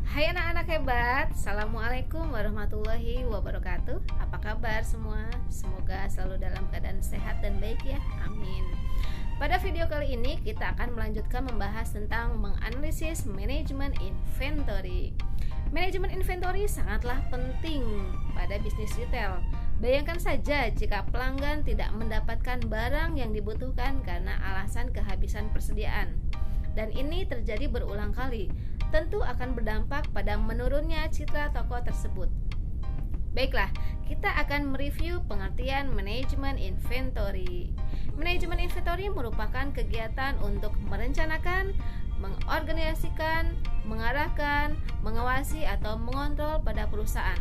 Hai anak-anak hebat, Assalamualaikum warahmatullahi wabarakatuh. Apa kabar semua? Semoga selalu dalam keadaan sehat dan baik ya, amin. Pada video kali ini kita akan melanjutkan membahas tentang menganalisis manajemen inventory. Manajemen inventory sangatlah penting pada bisnis retail. Bayangkan saja jika pelanggan tidak mendapatkan barang yang dibutuhkan karena alasan kehabisan persediaan. Dan ini terjadi berulang kali, tentu akan berdampak pada menurunnya citra toko tersebut. Baiklah, kita akan mereview pengertian manajemen inventory. Manajemen inventory merupakan kegiatan untuk merencanakan, mengorganisasikan, mengarahkan, mengawasi atau mengontrol pada perusahaan.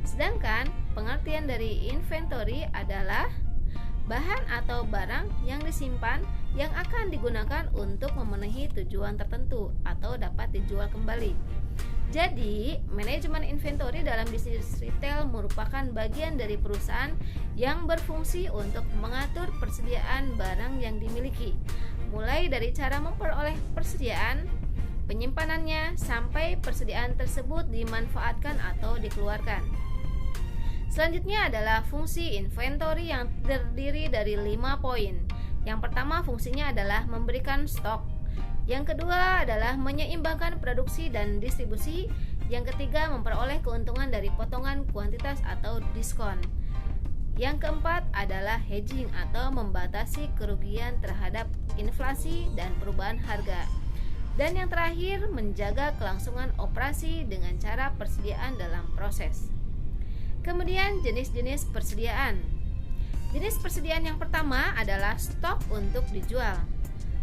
Sedangkan pengertian dari inventory adalah bahan atau barang yang disimpan yang akan digunakan untuk memenuhi tujuan tertentu atau dapat dijual kembali. Jadi, manajemen inventory dalam bisnis retail merupakan bagian dari perusahaan yang berfungsi untuk mengatur persediaan barang yang dimiliki, mulai dari cara memperoleh persediaan, penyimpanannya, sampai persediaan tersebut dimanfaatkan atau dikeluarkan. Selanjutnya adalah fungsi inventory yang terdiri dari 5 poin. Yang pertama fungsinya adalah memberikan stok. Yang kedua adalah menyeimbangkan produksi dan distribusi. Yang ketiga memperoleh keuntungan dari potongan kuantitas atau diskon. Yang keempat adalah hedging atau membatasi kerugian terhadap inflasi dan perubahan harga. Dan yang terakhir menjaga kelangsungan operasi dengan cara persediaan dalam proses. Kemudian jenis-jenis persediaan. Jenis persediaan yang pertama adalah stok untuk dijual.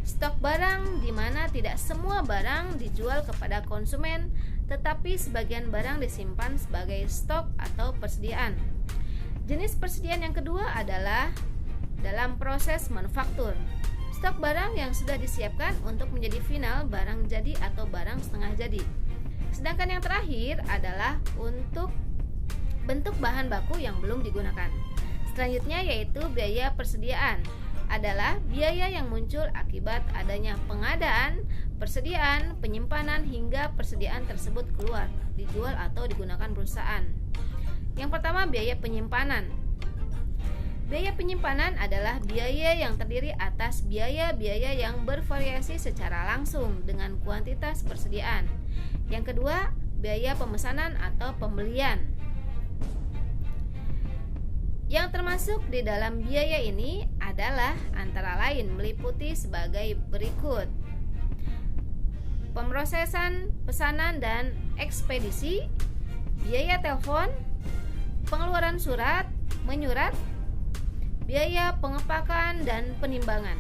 Stok barang di mana tidak semua barang dijual kepada konsumen, tetapi sebagian barang disimpan sebagai stok atau persediaan. Jenis persediaan yang kedua adalah dalam proses manufaktur. Stok barang yang sudah disiapkan untuk menjadi final barang jadi atau barang setengah jadi. Sedangkan yang terakhir adalah untuk bentuk bahan baku yang belum digunakan. Selanjutnya yaitu biaya persediaan adalah biaya yang muncul akibat adanya pengadaan, persediaan, penyimpanan hingga persediaan tersebut keluar, dijual atau digunakan perusahaan. Yang pertama biaya penyimpanan. Biaya penyimpanan adalah biaya yang terdiri atas biaya-biaya yang bervariasi secara langsung dengan kuantitas persediaan. Yang kedua, biaya pemesanan atau pembelian. Yang termasuk di dalam biaya ini adalah antara lain meliputi sebagai berikut: pemrosesan pesanan dan ekspedisi, biaya telepon, pengeluaran surat, menyurat, biaya pengepakan dan penimbangan,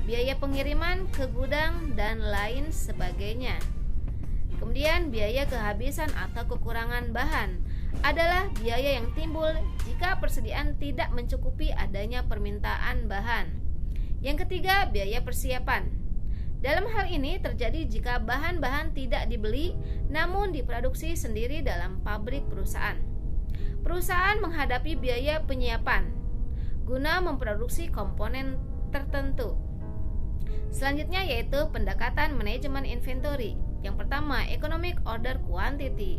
biaya pengiriman ke gudang dan lain sebagainya. Kemudian biaya kehabisan atau kekurangan bahan adalah biaya yang timbul jika persediaan tidak mencukupi adanya permintaan bahan. Yang ketiga, biaya persiapan. Dalam hal ini terjadi jika bahan-bahan tidak dibeli namun diproduksi sendiri dalam pabrik perusahaan. Perusahaan menghadapi biaya penyiapan guna memproduksi komponen tertentu. Selanjutnya yaitu pendekatan manajemen inventory. Yang pertama, economic order quantity,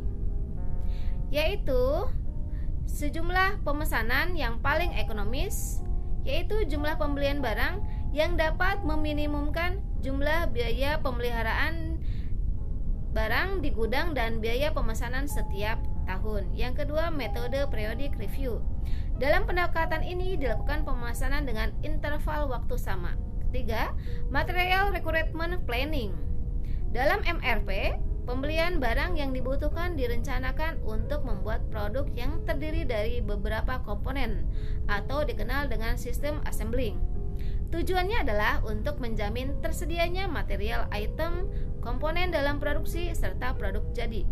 yaitu sejumlah pemesanan yang paling ekonomis, yaitu jumlah pembelian barang yang dapat meminimumkan jumlah biaya pemeliharaan barang di gudang dan biaya pemesanan setiap tahun. Yang kedua, metode periodic review. Dalam pendekatan ini dilakukan pemesanan dengan interval waktu sama. Ketiga, material requirement planning. Dalam MRP, pembelian barang yang dibutuhkan direncanakan untuk membuat produk yang terdiri dari beberapa komponen atau dikenal dengan sistem assembling. Tujuannya adalah untuk menjamin tersedianya material item, komponen dalam produksi, serta produk jadi.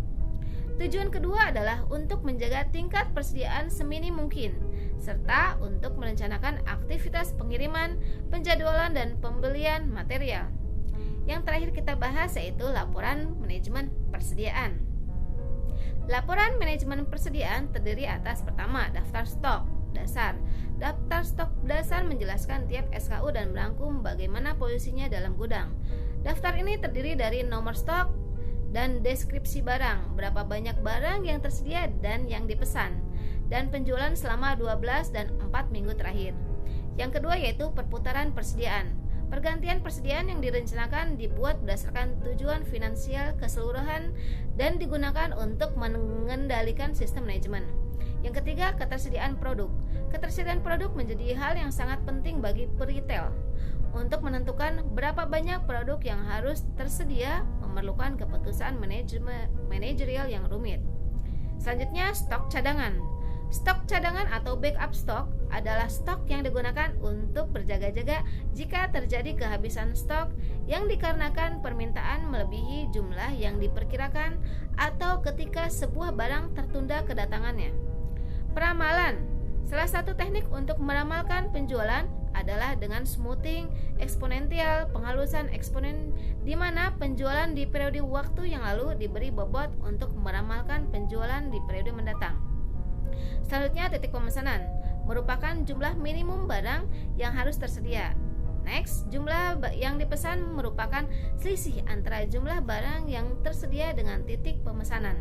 Tujuan kedua adalah untuk menjaga tingkat persediaan seminim mungkin, serta untuk merencanakan aktivitas pengiriman, penjadwalan, dan pembelian material. Yang terakhir kita bahas yaitu laporan manajemen persediaan. Laporan manajemen persediaan terdiri atas pertama, daftar stok dasar. Daftar stok dasar menjelaskan tiap SKU dan merangkum bagaimana posisinya dalam gudang. Daftar ini terdiri dari nomor stok, dan deskripsi barang, berapa banyak barang yang tersedia dan yang dipesan, dan penjualan selama 12 dan 4 minggu terakhir. Yang kedua yaitu perputaran persediaan. Pergantian persediaan yang direncanakan dibuat berdasarkan tujuan finansial keseluruhan dan digunakan untuk mengendalikan sistem manajemen. Yang ketiga, ketersediaan produk. Ketersediaan produk menjadi hal yang sangat penting bagi peritel. Untuk menentukan berapa banyak produk yang harus tersedia memerlukan keputusan manajerial yang rumit. Selanjutnya, stok cadangan. Stok cadangan atau backup stok adalah stok yang digunakan untuk berjaga-jaga jika terjadi kehabisan stok yang dikarenakan permintaan melebihi jumlah yang diperkirakan atau ketika sebuah barang tertunda kedatangannya. Peramalan. Salah satu teknik untuk meramalkan penjualan adalah dengan smoothing eksponensial, penghalusan eksponen, di mana penjualan di periode waktu yang lalu diberi bobot untuk meramalkan penjualan di periode mendatang. Selanjutnya, titik pemesanan merupakan jumlah minimum barang yang harus tersedia. Next, jumlah yang dipesan merupakan selisih antara jumlah barang yang tersedia dengan titik pemesanan.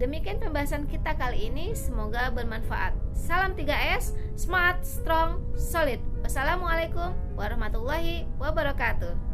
Demikian pembahasan kita kali ini, semoga bermanfaat. Salam 3S, smart, strong, solid. Wassalamualaikum warahmatullahi wabarakatuh.